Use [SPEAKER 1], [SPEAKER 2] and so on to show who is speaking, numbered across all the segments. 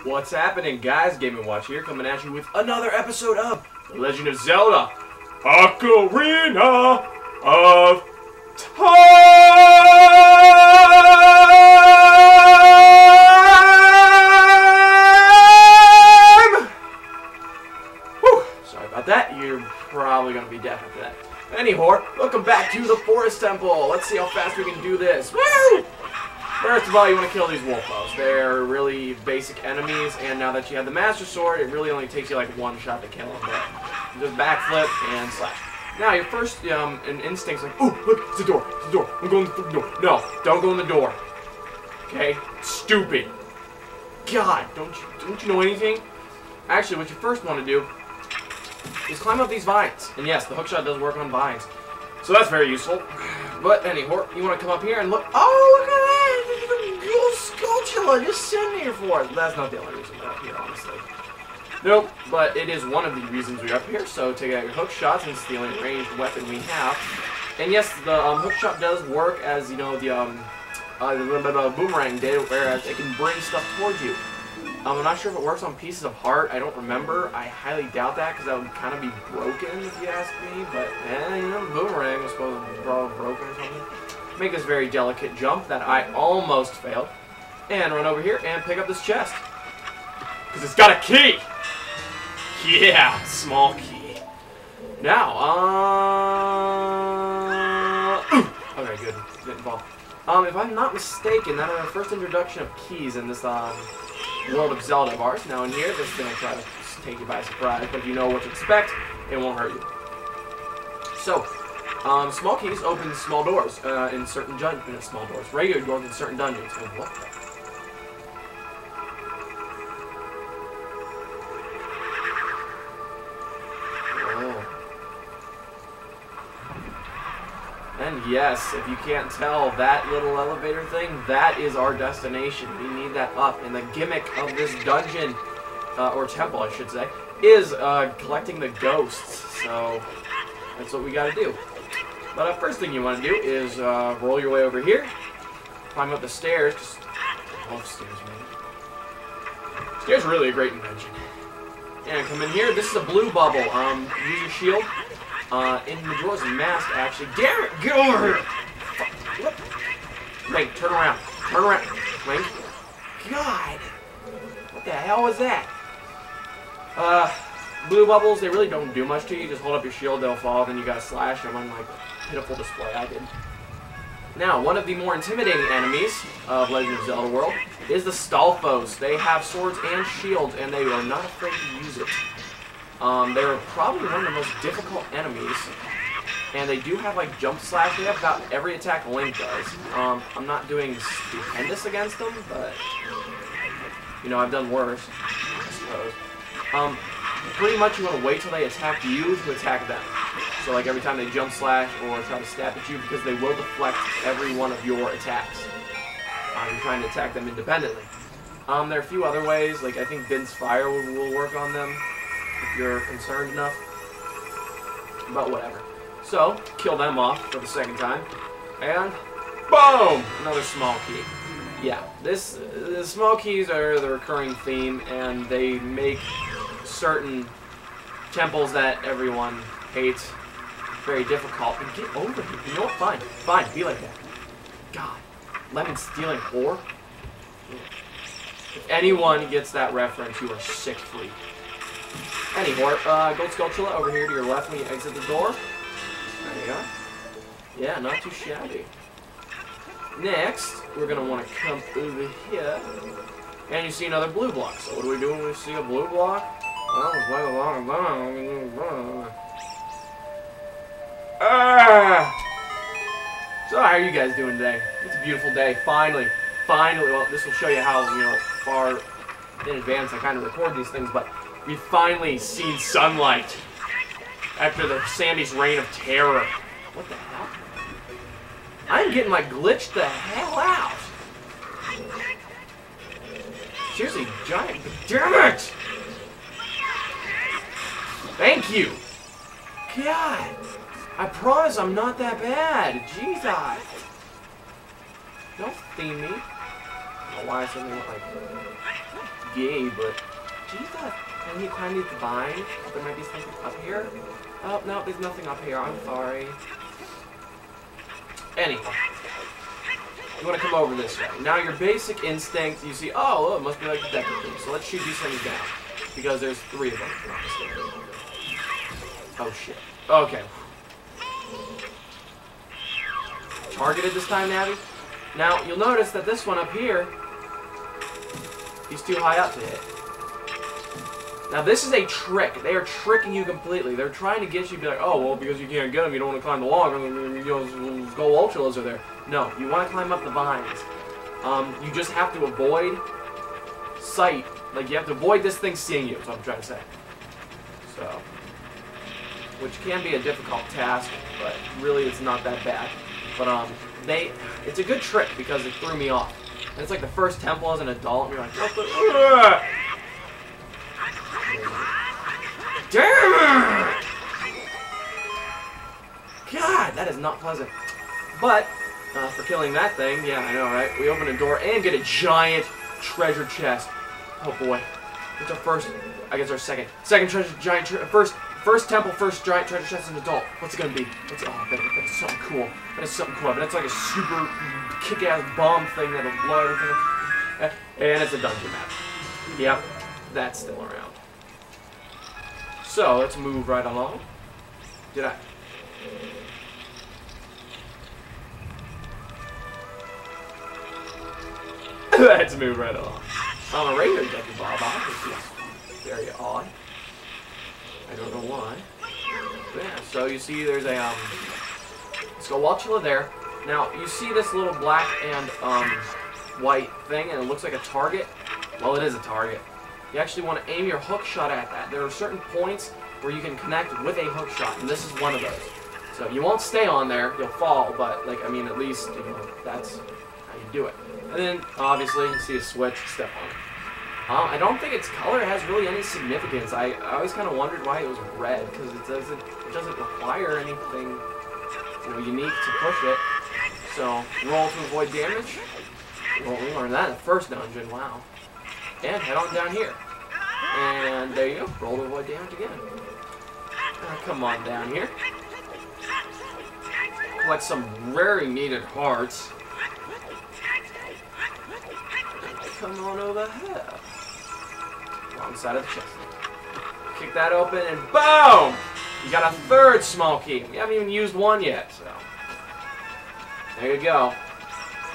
[SPEAKER 1] What's happening, guys? SirGameNWatch here, coming at you with another episode of The Legend of Zelda Ocarina of Time! Whew, sorry about that. You're probably going to be deaf after that. Anywhore, welcome back to the Forest Temple. Let's see how fast we can do this. Woo! First of all, you want to kill these wolfos. They're really basic enemies, and now that you have the Master Sword, it really only takes you like one shot to kill them. But just backflip and slash. Now, your first instinct's like, ooh, look, it's a door, it's a door. I'm going through the door. No, don't go in the door. Okay? Stupid. God, don't you know anything? Actually, what you first want to do is climb up these vines. And yes, the hookshot does work on vines. So that's very useful. But anyway, you want to come up here and look. Oh, look at that! Little Skulltula just sitting here for us. That's not the only reason we're up here, honestly. Nope, but it is one of the reasons we're up here. So take out your hook shot, since it's the only ranged weapon we have. And yes, the hook shot does work as, you know, the boomerang did, whereas it can bring stuff towards you. I'm not sure if it works on pieces of heart. I don't remember. I highly doubt that, because that would kind of be broken, if you ask me. But, you know, boomerang was supposed to be probably broken or something. Make this very delicate jump that I almost failed. And run over here and pick up this chest. Because it's got a key! Yeah, small key. Now, okay, good. Didn't fall. If I'm not mistaken, that is our first introduction of keys in this, world of Zelda of ours. Now in here, this is going to try to take you by surprise, but if you know what to expect, it won't hurt you. So, small keys open small doors in certain dungeons. Small doors, regular doors in certain dungeons. And what the? Oh. And yes, if you can't tell, that little elevator thing, that is our destination. We need that up. And the gimmick of this dungeon, or temple I should say, is collecting the ghosts. So, that's what we gotta do. But first thing you want to do is roll your way over here, climb up the stairs. Just, I love stairs, man. Stairs are really a great invention. And come in here. This is a blue bubble. Use your shield. In Majora's Mask, actually. Damn it! Get over here! Link, turn around. Turn around. Link. God! What the hell was that? Blue bubbles, they really don't do much to you. Just hold up your shield, they'll fall, then you gotta slash them on, like, pitiful display I did. Now, one of the more intimidating enemies of Legend of Zelda World is the Stalfos. They have swords and shields, and they are not afraid to use it. They're probably one of the most difficult enemies, and they do have, like, jump slash. They have about every attack Link does. I'm not doing stupendous against them, but, you know, I've done worse, I suppose. Pretty much you want to wait till they attack you to attack them. So, like, every time they jump slash or try to stab at you, because they will deflect every one of your attacks. You're trying to attack them independently. There are a few other ways, like, I think Vin's Fire will work on them, if you're concerned enough. But whatever. So, kill them off for the second time. And, boom! Another small key. Yeah, the small keys are the recurring theme, and they make certain temples that everyone hates very difficult. And get over here. You know what? Fine. Fine. Be like that. God. Lemon stealing whore? If anyone gets that reference, you are sick freak. Anyway, Gold Skulltula over here to your left when you exit the door. There you go. Yeah, not too shabby. Next, we're going to want to come over here. And you see another blue block. So what do we do when we see a blue block? Well, it's way along. So how are you guys doing today? It's a beautiful day. Finally. Well, this will show you how, you know, far in advance I kind of record these things, but we've finally seen sunlight after the Sandy's reign of terror. What the hell? I'm getting my glitched the hell out. Seriously, giant. Damn it! Thank you. God, I promise I'm not that bad. Jesus. Don't theme me. I don't know why I suddenly went like gay, but geez, can you climb these vines? There might be something up here. Oh, no, there's nothing up here. I'm sorry. Anyway, you want to come over this way. Now, your basic instinct, you see, oh, well, it must be like the deck of things. So let's shoot these things down. Because there's 3 of them. Oh, shit. Okay. Targeted this time, Navi. Now, you'll notice that this one up here, he's too high up to hit. Now, this is a trick. They are tricking you completely. They're trying to get you to be like, oh, well, because you can't get them, you don't want to climb the log, you know, go ultras are there. No, you want to climb up the vines. You just have to avoid sight. Like, you have to avoid this thing seeing you, is what I'm trying to say. So, which can be a difficult task, but really it's not that bad. But, it's a good trick because it threw me off. And it's like the first temple as an adult, and you're like, what the... Damn it! God, that is not pleasant. But, for killing that thing, yeah, I know, right? We open a door and get a giant treasure chest. Oh boy. It's our first, I guess our second first temple, first giant treasure chest as an adult. What's it gonna be? What's it? Oh, that is something cool. That is something cool. But it's like a super kick-ass bomb thing that'll blow everything up. And it's a dungeon map. Yep, that's still around. So, let's move right along. Did I? Let's move right along. On a regular Ducky Bob, which is very odd. I don't know why. But yeah, so you see there's a, Skullwatchula there. Now, you see this little black and, white thing, and it looks like a target. Well, it is a target. You actually want to aim your hook shot at that. There are certain points where you can connect with a hook shot, and this is one of those. So you won't stay on there, you'll fall, but, like, I mean, at least, you know, that's how you do it. And then, obviously, you see a switch, step on it. I don't think its color has really any significance. I always kind of wondered why it was red, because it doesn't require anything, you know, unique to push it. So, roll to avoid damage. Well, we learned that in the first dungeon, wow. And head on down here. And there you go, roll to avoid damage again. Come on down here. Collect some very needed hearts. Come on over here. Wrong side of the chest. Kick that open and boom! You got a third small key. We haven't even used one yet, so. There you go.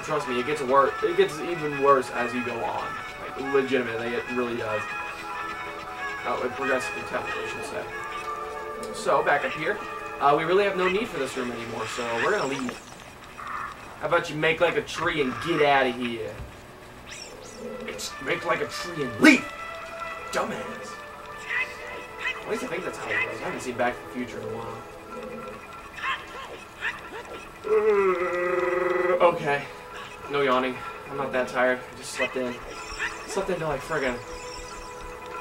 [SPEAKER 1] Trust me, it gets worse. It gets even worse as you go on. Like, legitimately, it really does. Oh, it progressively tells, I should say. So, back up here. We really have no need for this room anymore, so we're gonna leave. How about you make like a tree and get out of here? Make like a tree and leave! Dumbass! At least I think that's how it goes. I haven't seen Back to the Future in a while. Okay. No yawning. I'm not that tired. I just slept in. Slept into like friggin'...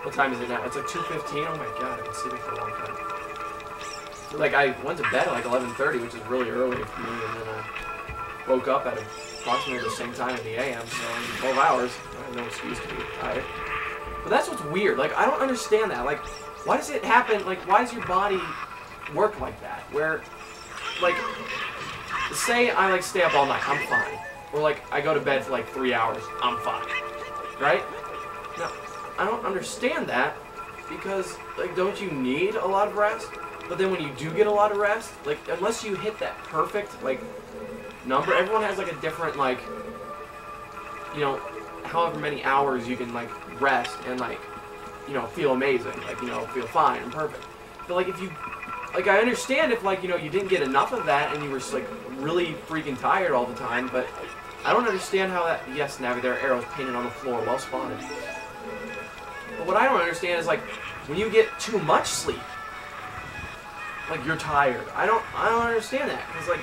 [SPEAKER 1] What time is it now? It's like 2:15. Oh my god, I've been sleeping for a long time. Like, I went to bed at like 11:30, which is really early for me, and then I woke up at approximately the same time in the AM, so in 12 hours, I have no excuse to be tired. But that's what's weird. Like, I don't understand that. Like, why does it happen? Like, why does your body work like that? Where, like, say I, like, stay up all night, I'm fine. Or, like, I go to bed for, like, 3 hours, I'm fine. Right? Now, I don't understand that because, like, don't you need a lot of rest? But then when you do get a lot of rest, like, unless you hit that perfect, like, number, everyone has, like, a different, like, you know, however many hours you can, like, rest and, like, you know, feel amazing, like, you know, feel fine and perfect. But, like, if you, like, I understand if, like, you know, you didn't get enough of that and you were just, like, really freaking tired all the time, but I don't understand how that, yes, Navi, there are arrows painted on the floor, well spotted. But what I don't understand is, like, when you get too much sleep, like, you're tired. I don't understand that, because, like,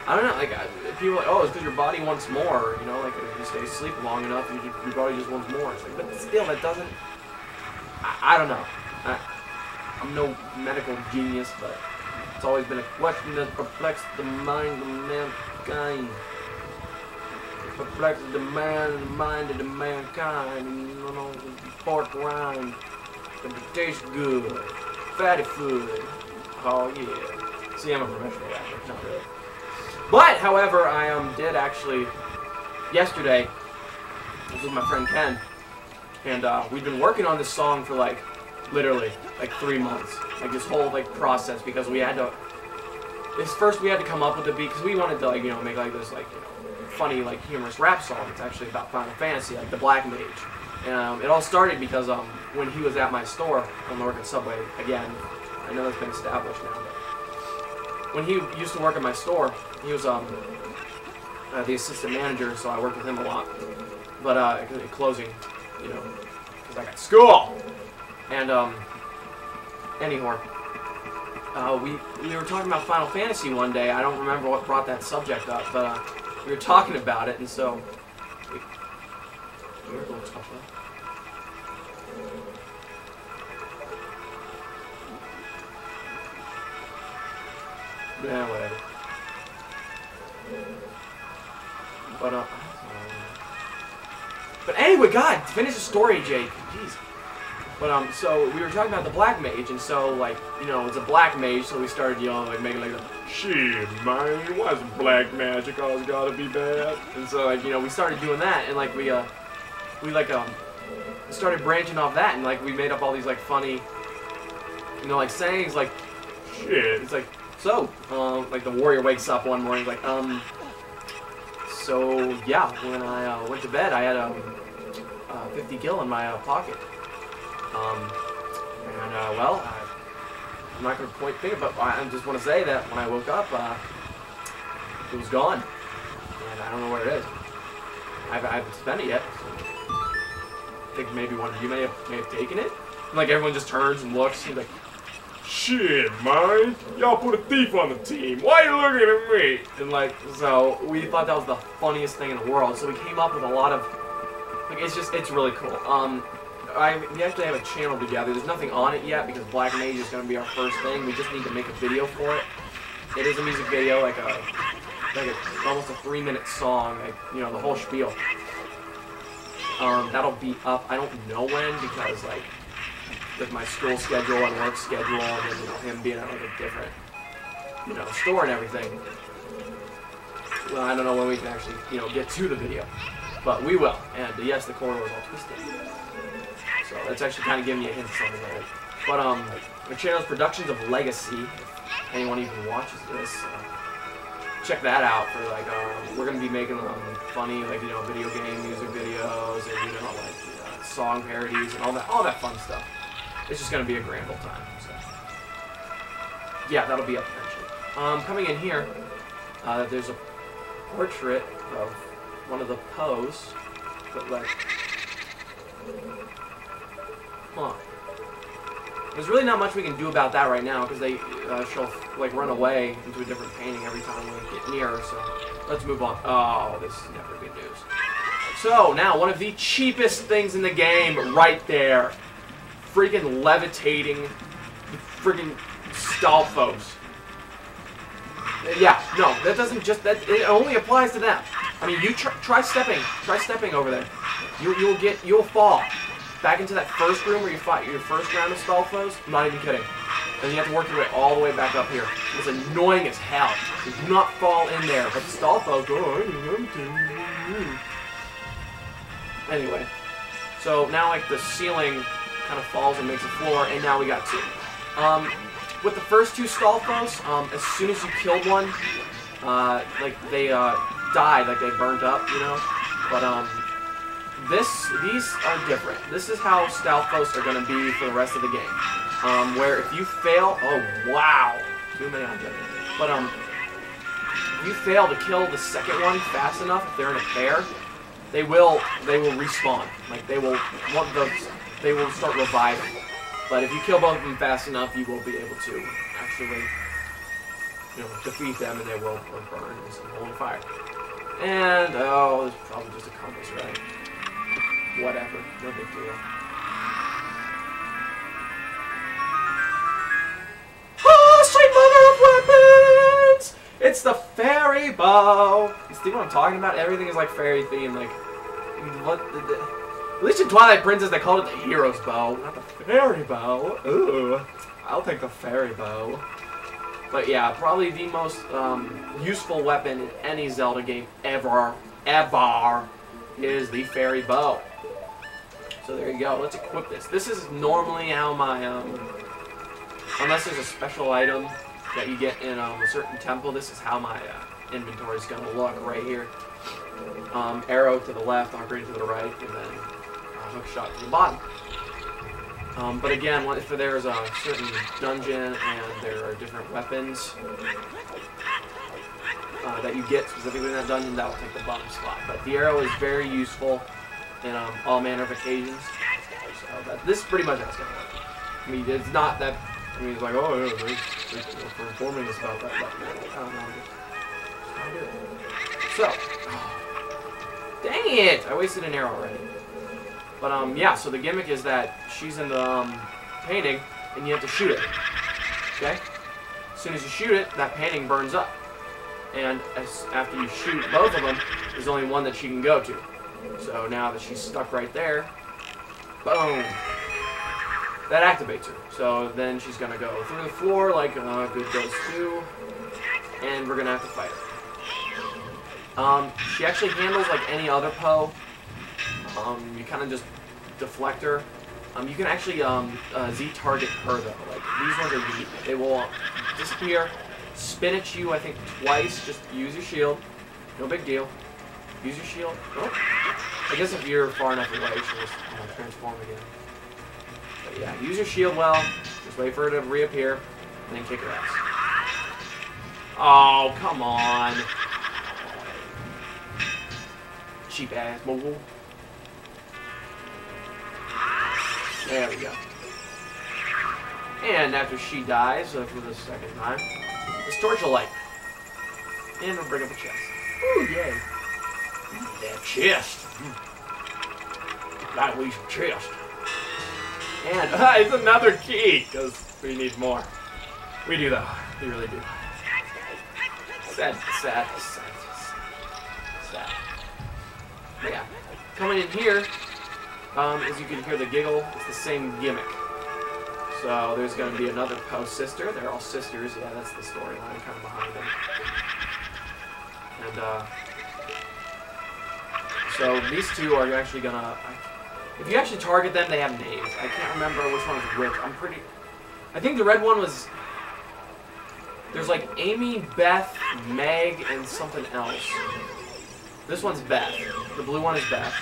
[SPEAKER 1] I don't know, like, people are like, oh, it's because your body wants more, you know, like, if you stay asleep long enough, your body just wants more. It's like, but still, that doesn't, I don't know. I'm no medical genius, but it's always been a question that perplexed the mind of mankind. perplexes the man and the mind of the mankind. And, you know, pork rind, it tastes good. Fatty food. Oh yeah. See, I'm a professional rapper, not really. But, however, I did actually yesterday. I was with my friend Ken, and we've been working on this song for like literally like 3 months, like this whole like process, because we had to. First we had to come up with the beat because we wanted to like make like this like funny like humorous rap song. It's actually about Final Fantasy, like the Black Mage. And it all started because when he was at my store on the Oregon Subway again. I know that's been established now, but when he used to work at my store, he was the assistant manager, so I worked with him a lot. But closing, because I got school. And anywhore, we were talking about Final Fantasy one day. I don't remember what brought that subject up, but we were talking about it, and so yeah, whatever. But anyway, God, finish the story, Jake. Jeez. But so we were talking about the Black Mage, and so like it's a Black Mage, so we started like making like shit, man, why's black magic always gotta be bad? And so like we started doing that, and like we started branching off that, and like we made up all these like funny like sayings like shit. It's like so like the warrior wakes up one morning like so yeah, when I went to bed, I had 50 gil in my pocket. Well, I'm not going to point finger, but I just want to say that when I woke up, it was gone, and I don't know where it is. I haven't spent it yet. I think maybe one of you may have taken it. And like everyone just turns and looks, and like, shit, man, y'all put a thief on the team. Why are you looking at me? And like, so we thought that was the funniest thing in the world. So we came up with a lot of, like, it's really cool. We actually have a channel together. There's nothing on it yet because Black Mage is going to be our first thing. We just need to make a video for it. It is a music video, like almost a 3-minute song, like the whole spiel. That'll be up. I don't know when because like with my school schedule and work schedule and him being at like a different store and everything. Well, I don't know when we can actually get to the video, but we will. And yes, the corridor is all twisted. So that's actually kind of giving you a hint of something like that. But my channel's Productions of Legacy. If anyone even watches this, check that out. For like, we're gonna be making funny like video game music videos and like song parodies and all that fun stuff. It's just gonna be a grand old time. So yeah, that'll be up eventually. Coming in here, there's a portrait of one of the Poes, but like. Huh. There's really not much we can do about that right now because she'll like run away into a different painting every time we get near her. So let's move on. Oh, this is never good news. So now one of the cheapest things in the game, right there, freaking levitating, freaking Stalfos. Yeah, no, that doesn't just it only applies to them. I mean, you try stepping over there. You'll fall. Back into that first room where you fight your first round of Stalfos. I'm not even kidding. And you have to work your way all the way back up here. It's annoying as hell. You do not fall in there. But the Stalfos, anyway. So now like the ceiling kind of falls and makes a floor, and now we got two. With the first two Stalfos, as soon as you killed one, like they died, like they burnt up, But these are different. This is how Stalfos are going to be for the rest of the game. Where if you fail, oh wow, too many on them. But if you fail to kill the second one fast enough, if they're in a pair, they will respawn. Like they will start reviving. But if you kill both of them fast enough, you will be able to actually defeat them, and they will burn in some holy fire. And oh, it's probably just a compass, right? Whatever, no big deal. Oh, sweet mother of weapons! It's the fairy bow. You see what I'm talking about? Everything is like fairy themed. Like, what? At least in Twilight Princess, they called it the hero's bow, not the fairy bow. Ooh, I'll take the fairy bow. But yeah, probably the most useful weapon in any Zelda game ever is the fairy bow. So there you go. Let's equip this. This is normally how my unless there's a special item that you get in a certain temple, this is how my inventory is going to look right here. Arrow to the left, ocarina to the right, and then hook shot to the bottom. But again, if there's a certain dungeon and there are different weapons that you get specifically in that dungeon, that will take the bottom spot. But the arrow is very useful in all manner of occasions. So this is pretty much how it's going to work. I mean, it's not that. I mean, it's like, oh, yeah, thanks for informing us about that. But I don't know. Just how to do it. So, dang it! I wasted an arrow already. But yeah. So the gimmick is that she's in the painting, and you have to shoot it. Okay. As soon as you shoot it, that painting burns up. And after you shoot both of them, there's only one that she can go to. So now that she's stuck right there, boom, that activates her. So then she's going to go through the floor like good goes to, and we're going to have to fight her. She actually handles like any other Poe. You kind of just deflect her. You can actually Z-target her though. Like these ones are unique. They will disappear, spin at you I think twice, just use your shield. No big deal. Use your shield. Oh. I guess if you're far enough away, she'll just transform again. But yeah, use your shield well. Just wait for her to reappear, and then kick her ass. Oh, come on. Cheap ass. Whoa. There we go. And after she dies, for the second time, let's torch a light. And we'll bring up a chest. Ooh, yay. That chest. Gotta leave some chest. And it's another key, because we need more. We do though. We really do. Sad. Yeah. Coming in here, as you can hear the giggle, it's the same gimmick. So there's going to be another Poe sister. They're all sisters. Yeah, that's the storyline kind of behind them. And so these two are actually going to... If you actually target them, they have names. I can't remember which one was which. I think the red one was... There's like Amy, Beth, Meg, and something else. This one's Beth. The blue one is Beth.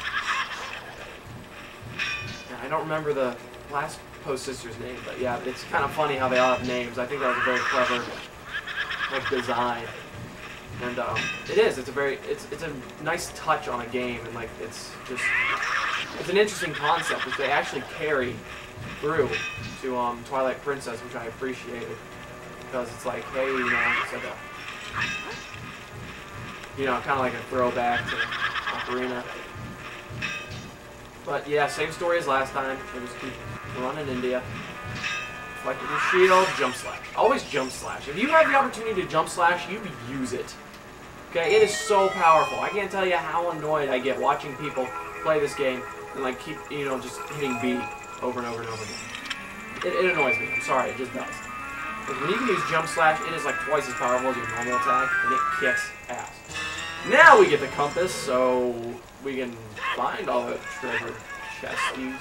[SPEAKER 1] I don't remember the last Poe sister's name, but yeah, it's kind of funny how they all have names. I think that was a very clever like design, and it is. It's a nice touch on a game, and like it's an interesting concept which they actually carry through to Twilight Princess, which I appreciated because it's like, hey, you know, it's like a kind of like a throwback to Ocarina. But yeah, same story as last time. We'll just keep running India. Deflect with your shield, jump slash. Always jump slash. If you have the opportunity to jump slash, you use it. Okay, it is so powerful. I can't tell you how annoyed I get watching people play this game and like keep, just hitting B over and over and over again. It annoys me. I'm sorry, it just does. Because when you can use jump slash, it is like twice as powerful as your normal attack, and it kicks ass. Now we get the compass, so we can find all the treasure chesties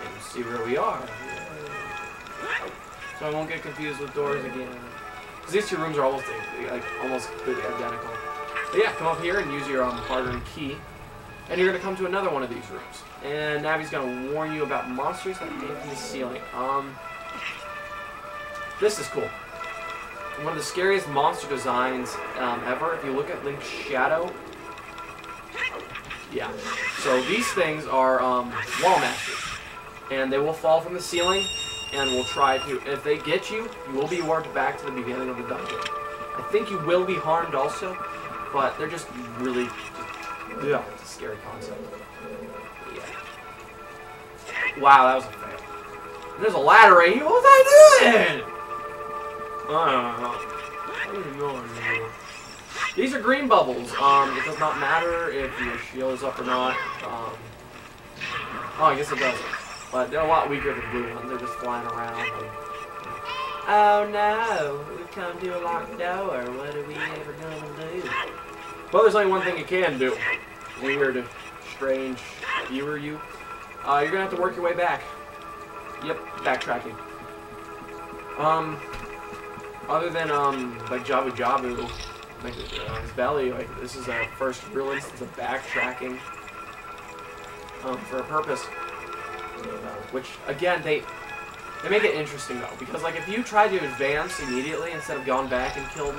[SPEAKER 1] and see where we are. So I won't get confused with doors again. Because these two rooms are almost completely identical. But yeah, come up here and use your hard-earned key, and you're gonna come to another one of these rooms. And Navi's gonna warn you about monsters that came from the ceiling. This is cool. One of the scariest monster designs ever. If you look at Link's shadow, yeah. So these things are wall masters, and they will fall from the ceiling, and will try to. If they get you, you will be warped back to the beginning of the dungeon. I think you will be harmed also, but they're just really, yeah, it's a scary concept. Yeah. Wow, that was a fail. And there's a ladder right here. What was I doing? I don't know. These are green bubbles. It does not matter if your shield is up or not. Oh, I guess it doesn't. But they're a lot weaker than blue ones. They're just flying around. And... Oh no, we come to a locked door. What are we ever gonna do? Well, there's only one thing you can do. Weird, strange viewer you. You're gonna have to work your way back. Yep, backtracking. Other than like Jabu Jabu, like his belly, like this is a first real instance of backtracking. For a purpose. Which again they make it interesting though, because like if you try to advance immediately instead of going back and killed,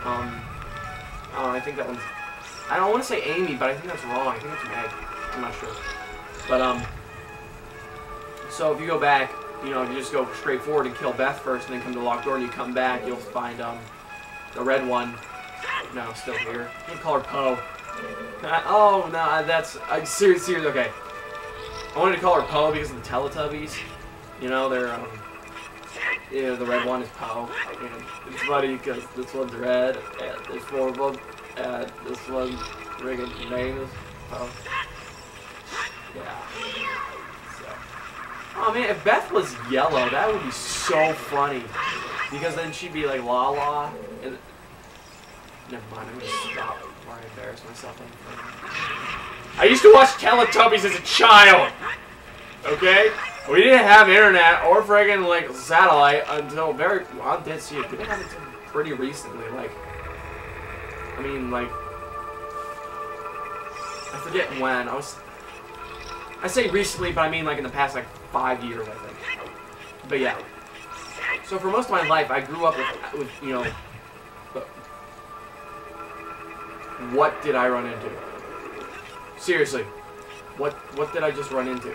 [SPEAKER 1] I think that one's, I don't want to say Amy, but I think that's wrong. I think it's Meg. I'm not sure. But so if you go back, you know, if you just go straight forward and kill Beth first, and then come to the locked door, and you come back, you'll find the red one. No, still here. I'm gonna call her Poe. Oh no, that's serious. Okay. I wanted to call her Poe because of the Teletubbies. You know, they're, yeah, the red one is Poe. And it's funny because this one's red, and there's 4 of them, and this one's friggin' name is Poe. Yeah. So. Oh man, if Beth was yellow, that would be so funny. Because then she'd be like La. And... Never mind, I'm gonna stop before I embarrass myself in front. I used to watch Teletubbies as a child! Okay? We didn't have internet or friggin' like satellite until very, well, I'm dead serious. We didn't have it until pretty recently. Like, I mean, like, I forget when. I say recently, but I mean like in the past like 5 years, I think. But yeah. So for most of my life, I grew up with you know, what did I run into? Seriously, what did I just run into?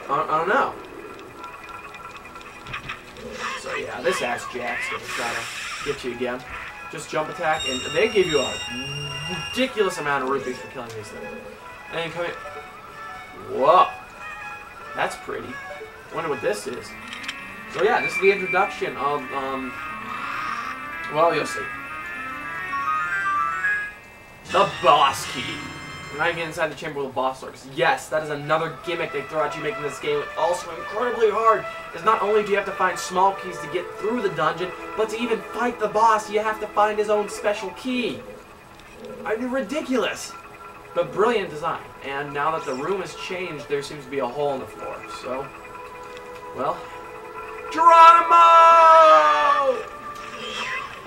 [SPEAKER 1] I don't know. So yeah, this ass Jack's gonna try to get you again. Just jump attack, and they give you a ridiculous amount of rupees for killing these things. And then come in. Whoa, that's pretty. Wonder what this is. So yeah, this is the introduction of well, you'll see. The boss key. When I get inside the chamber with a boss sword. Yes, that is another gimmick they throw at you making this game also incredibly hard. Is not only do you have to find small keys to get through the dungeon, but to even fight the boss, you have to find his own special key. I mean, ridiculous. But brilliant design. And now that the room has changed, there seems to be a hole in the floor. So, well, Geronimo!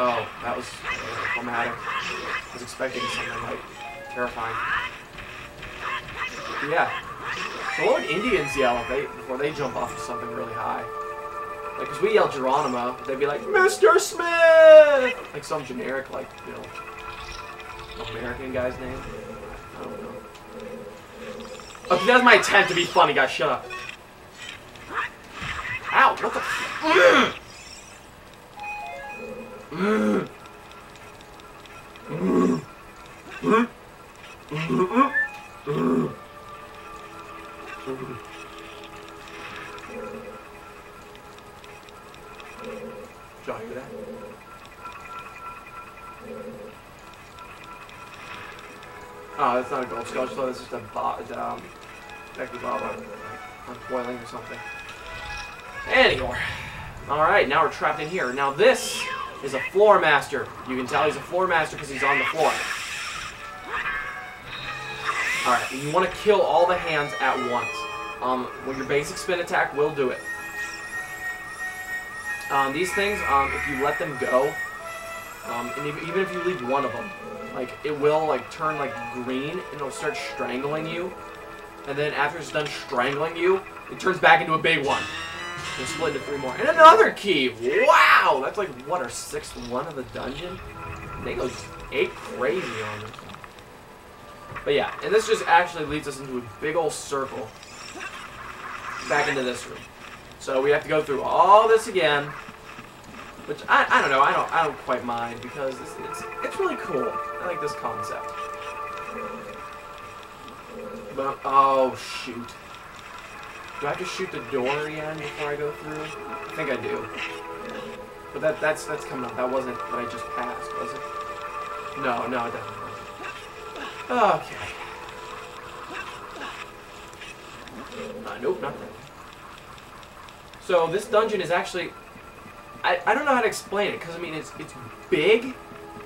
[SPEAKER 1] Oh, that was traumatic. I was expecting something like terrifying. Yeah. So what would Indians yell before they jump off of something really high? Like, because we yell Geronimo, they'd be like, Mr. Smith! Like some generic, like, you know, American guy's name. I don't know. Okay, that was my attempt to be funny, guys. Shut up. Ow! What the f- Did y'all hear that? Oh, that's not a gold skull, so it's just a Becky Bob uncoiling or something. Anyway. Alright, now we're trapped in here. Now this is a floor master. You can tell he's a floor master because he's on the floor. Alright, you want to kill all the hands at once. Well, your basic spin attack will do it. These things, if you let them go, and even if you leave one of them, like, it will, like, turn, like, green, and it'll start strangling you. And then after it's done strangling you, it turns back into a big one. We'll split into 3 more. And another key! Wow! That's like, what, our 6th one of the dungeon? They go ape crazy on this. But yeah, and this just actually leads us into a big old circle. Back into this room. So we have to go through all this again. Which, I don't know, I don't quite mind, because it's really cool. I like this concept. But, oh, shoot. Do I have to shoot the door again before I go through? I think I do. But that's coming up. That wasn't what I just passed, was it? No, it definitely wasn't. Okay. Nope, not that. So this dungeon is actually... I don't know how to explain it, because, I mean, it's big.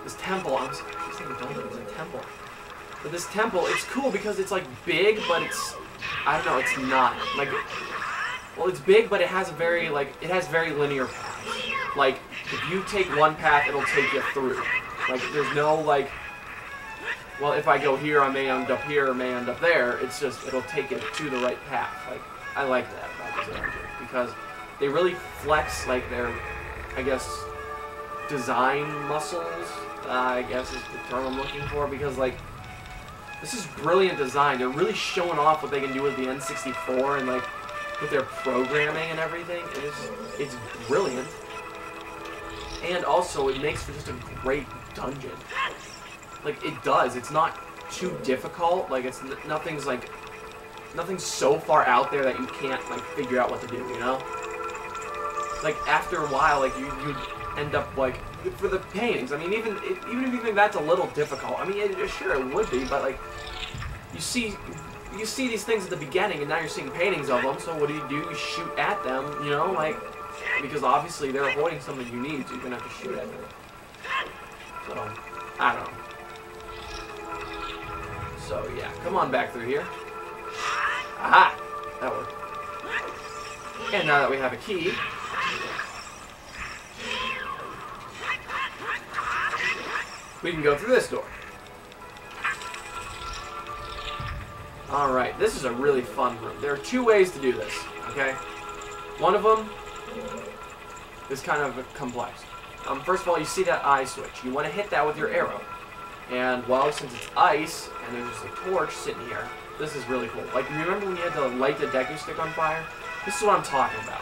[SPEAKER 1] This temple, I'm saying dungeon, it's a temple. But this temple, it's cool because it's, like, big, but it's... I don't know, it's not. Like, well, it's big, but it has a very, like, it has very linear paths. Like, if you take one path, it'll take you through. Like, there's no, like... Well, if I go here, I may end up here, or may end up there. It's just, it'll take it to the right path. Like, I like that about this dungeon, because they really flex, like, their, I guess, design muscles, I guess is the term I'm looking for, because, like, this is brilliant design. They're really showing off what they can do with the N64 and, like, with their programming and everything. It's brilliant. And also, it makes for just a great dungeon. Like, it does. It's not too difficult. Like, it's nothing's so far out there that you can't, like, figure out what to do, you know? Like, after a while, like, you'd end up, like, for the paintings, I mean, even if you think that's a little difficult, I mean, sure, it would be, but, like, you see these things at the beginning, and now you're seeing paintings of them, so what do? You shoot at them, you know, like, because obviously they're avoiding something you need, so you're gonna have to shoot at them. So, I don't know. So, yeah, come on back through here. Aha! That worked. And now that we have a key, we can go through this door. Alright, this is a really fun room. There are two ways to do this, okay? One of them is kind of complex. First of all, you see that eye switch. You want to hit that with your arrow. And, well, since it's ice, and there's just a torch sitting here, this is really cool. Like, you remember when you had to light the Deku Stick on fire? This is what I'm talking about.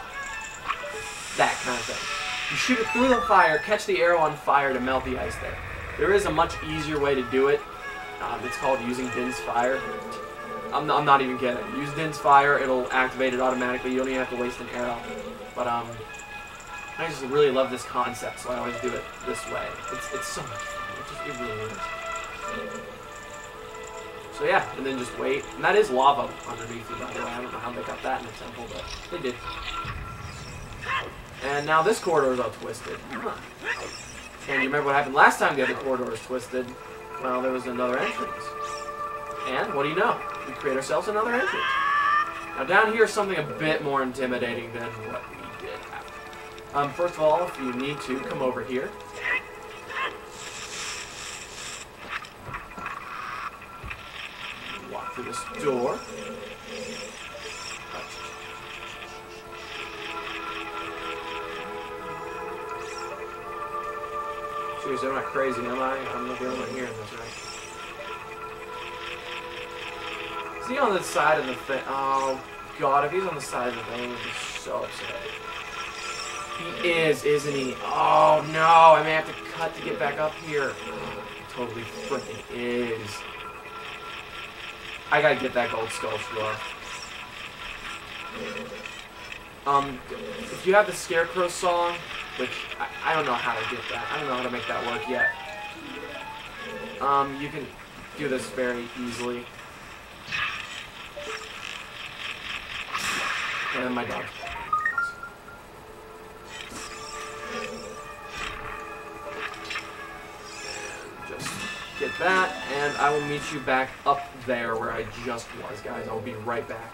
[SPEAKER 1] That kind of thing. You shoot it through the fire, catch the arrow on fire to melt the ice there. There is a much easier way to do it. It's called using Din's Fire. I'm not even kidding. Use Din's Fire, it'll activate it automatically. You don't even have to waste an arrow. But, I just really love this concept, so I always do it this way. It's so much fun. It really is. So yeah, and then just wait. And that is lava underneath you, by the way. I don't know how they got that in the temple, but they did. And now this corridor is all twisted. And you remember what happened last time the other corridor was twisted? Well, there was another entrance. And what do you know? We create ourselves another entrance. Now down here is something a bit more intimidating than what we did have. First of all, if you need to, come over here. Walk through this door. Seriously, I'm not crazy, am I? I'm not the only one hearing this, right? Is he on the side of the thing? Oh, God, if he's on the side of the thing, I'd be so upset. He is, isn't he? Oh, no, I may have to cut to get back up here. He totally freaking is. I gotta get that gold skull sure. If you have the Scarecrow song, which I don't know how to get that. I don't know how to make that work yet. You can do this very easily. And then my dog. Just get that, and I will meet you back up there where I just was, guys. I will be right back.